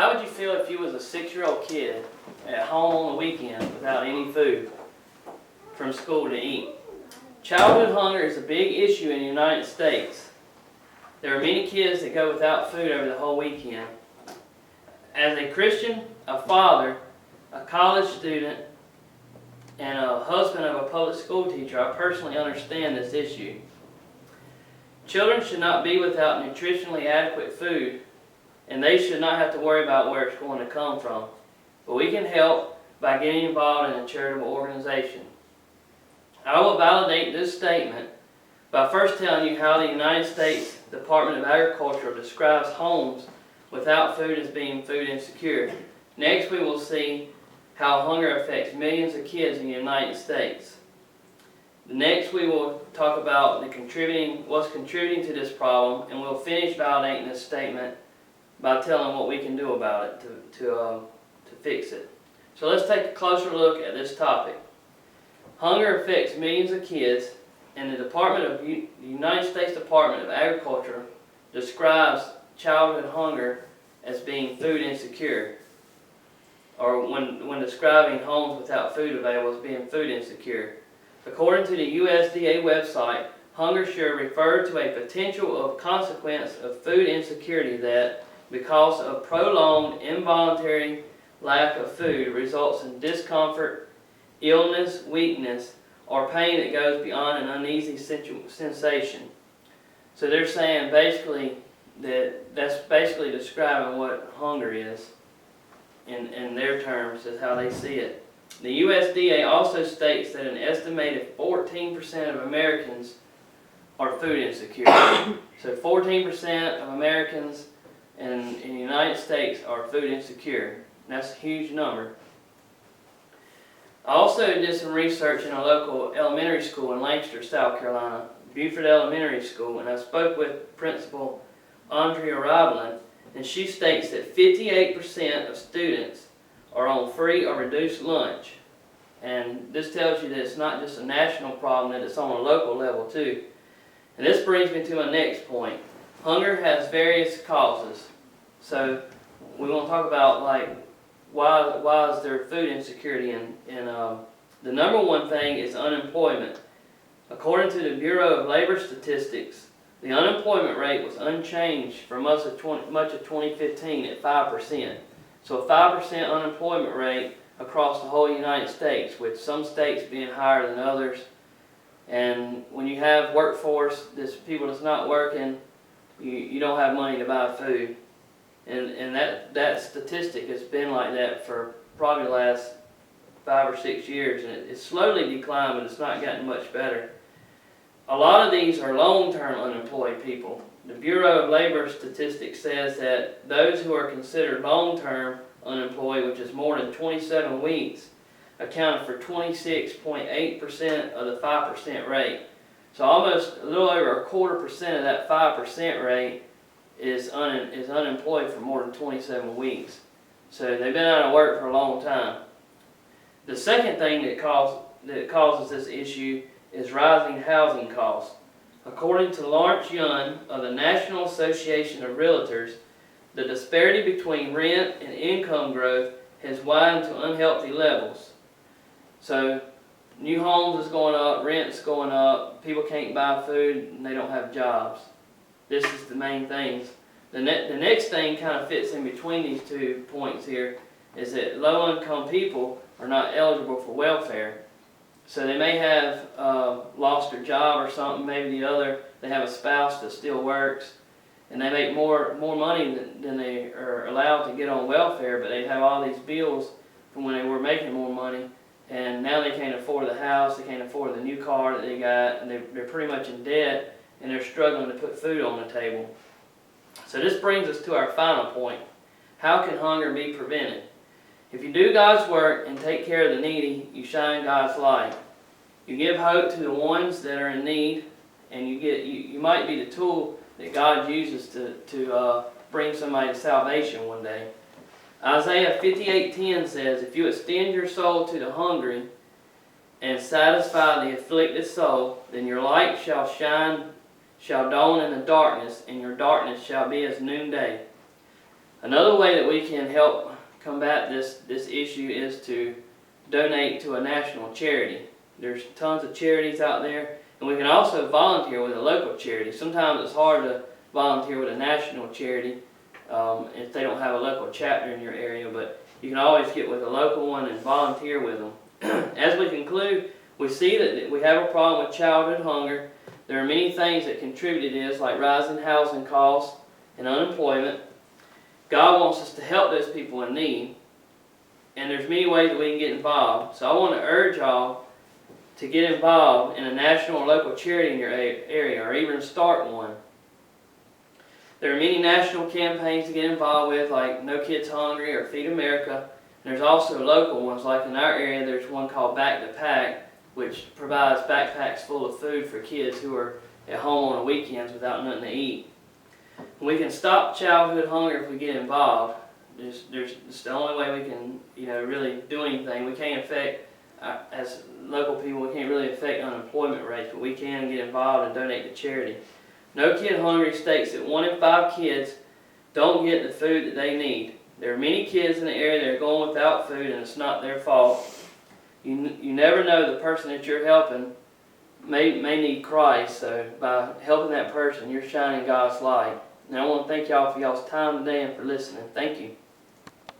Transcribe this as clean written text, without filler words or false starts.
How would you feel if you was a 6-year-old kid at home on the weekend without any food from school to eat? Childhood hunger is a big issue in the United States. There are many kids that go without food over the whole weekend. As a Christian, a father, a college student, and a husband of a public school teacher, I personally understand this issue. Children should not be without nutritionally adequate food, and they should not have to worry about where it's going to come from. But we can help by getting involved in a charitable organization. I will validate this statement by first telling you how the United States Department of Agriculture describes homes without food as being food insecure. Next, we will see how hunger affects millions of kids in the United States. Next, we will talk about what's contributing to this problem, and we'll finish validating this statement by telling what we can do about it to fix it. So let's take a closer look at this topic. Hunger affects millions of kids, and the United States Department of Agriculture describes childhood hunger as being food insecure, or when describing homes without food available as being food insecure. According to the USDA website, hunger should refer to a potential consequence of food insecurity that, because of prolonged involuntary lack of food, results in discomfort, illness, weakness, or pain that goes beyond an uneasy sensation. So they're saying basically that's basically describing what hunger is in their terms, is how they see it. The USDA also states that an estimated 14% of Americans are food insecure. So 14% of Americans in the United States are food insecure. That's a huge number. I also did some research in a local elementary school in Lancaster, South Carolina, Buford Elementary School, and I spoke with Principal Andrea Rodlin, and she states that 58% of students are on free or reduced lunch. And this tells you that it's not just a national problem, that it's on a local level too. And this brings me to my next point. Hunger has various causes. So we want to talk about why is there food insecurity, and the number one thing is unemployment. According to the Bureau of Labor Statistics, the unemployment rate was unchanged for much of 2015 at 5%. So a 5% unemployment rate across the whole United States, with some states being higher than others. And when you have workforce, people that's not working, you don't have money to buy food. And that statistic has been like that for probably the last 5 or 6 years, and it's slowly declined, but it's not gotten much better. A lot of these are long-term unemployed people. The Bureau of Labor Statistics says that those who are considered long-term unemployed, which is more than 27 weeks, accounted for 26.8% of the 5% rate. So almost a little over 1/4% of that 5% rate is unemployed for more than 27 weeks. So they've been out of work for a long time. The second thing that causes this issue is rising housing costs. According to Lawrence Young of the National Association of Realtors, the disparity between rent and income growth has widened to unhealthy levels. So new homes is going up, rent's going up, people can't buy food, and they don't have jobs. This is the main things. The next thing kind of fits in between these 2 points here, is that low-income people are not eligible for welfare. So they may have lost their job or something, maybe they have a spouse that still works, and they make more money than they are allowed to get on welfare, but they have all these bills from when they were making more money, and now they can't afford the house, they can't afford the new car that they got, and they're pretty much in debt, and they're struggling to put food on the table. So this brings us to our final point. How can hunger be prevented? If you do God's work and take care of the needy, you shine God's light. You give hope to the ones that are in need, and you might be the tool that God uses to bring somebody to salvation one day. Isaiah 58:10 says, "If you extend your soul to the hungry and satisfy the afflicted soul, then your light shall dawn in the darkness, and your darkness shall be as noonday." Another way that we can help combat this issue is to donate to a national charity. There's tons of charities out there, and we can also volunteer with a local charity. Sometimes it's hard to volunteer with a national charity if they don't have a local chapter in your area, but you can always get with a local one and volunteer with them. As we conclude, we see that we have a problem with childhood hunger. There are many things that contribute to this, like rising housing costs and unemployment. God wants us to help those people in need, and there's many ways that we can get involved. So I want to urge y'all to get involved in a national or local charity in your area, or even start one. There are many national campaigns to get involved with, like No Kids Hungry or Feed America. And there's also local ones, like in our area there's one called Back to Pack, which provides backpacks full of food for kids who are at home on the weekends without nothing to eat. We can stop childhood hunger if we get involved. It's the only way we can, really do anything. We can't affect, as local people, we can't really affect unemployment rates, but we can get involved and donate to charity. No Kid Hungry states that 1 in 5 kids don't get the food that they need. There are many kids in the area that are going without food, and it's not their fault. You never know, the person that you're helping may need Christ, so by helping that person, you're shining God's light. And I want to thank y'all for y'all's time today and for listening. Thank you.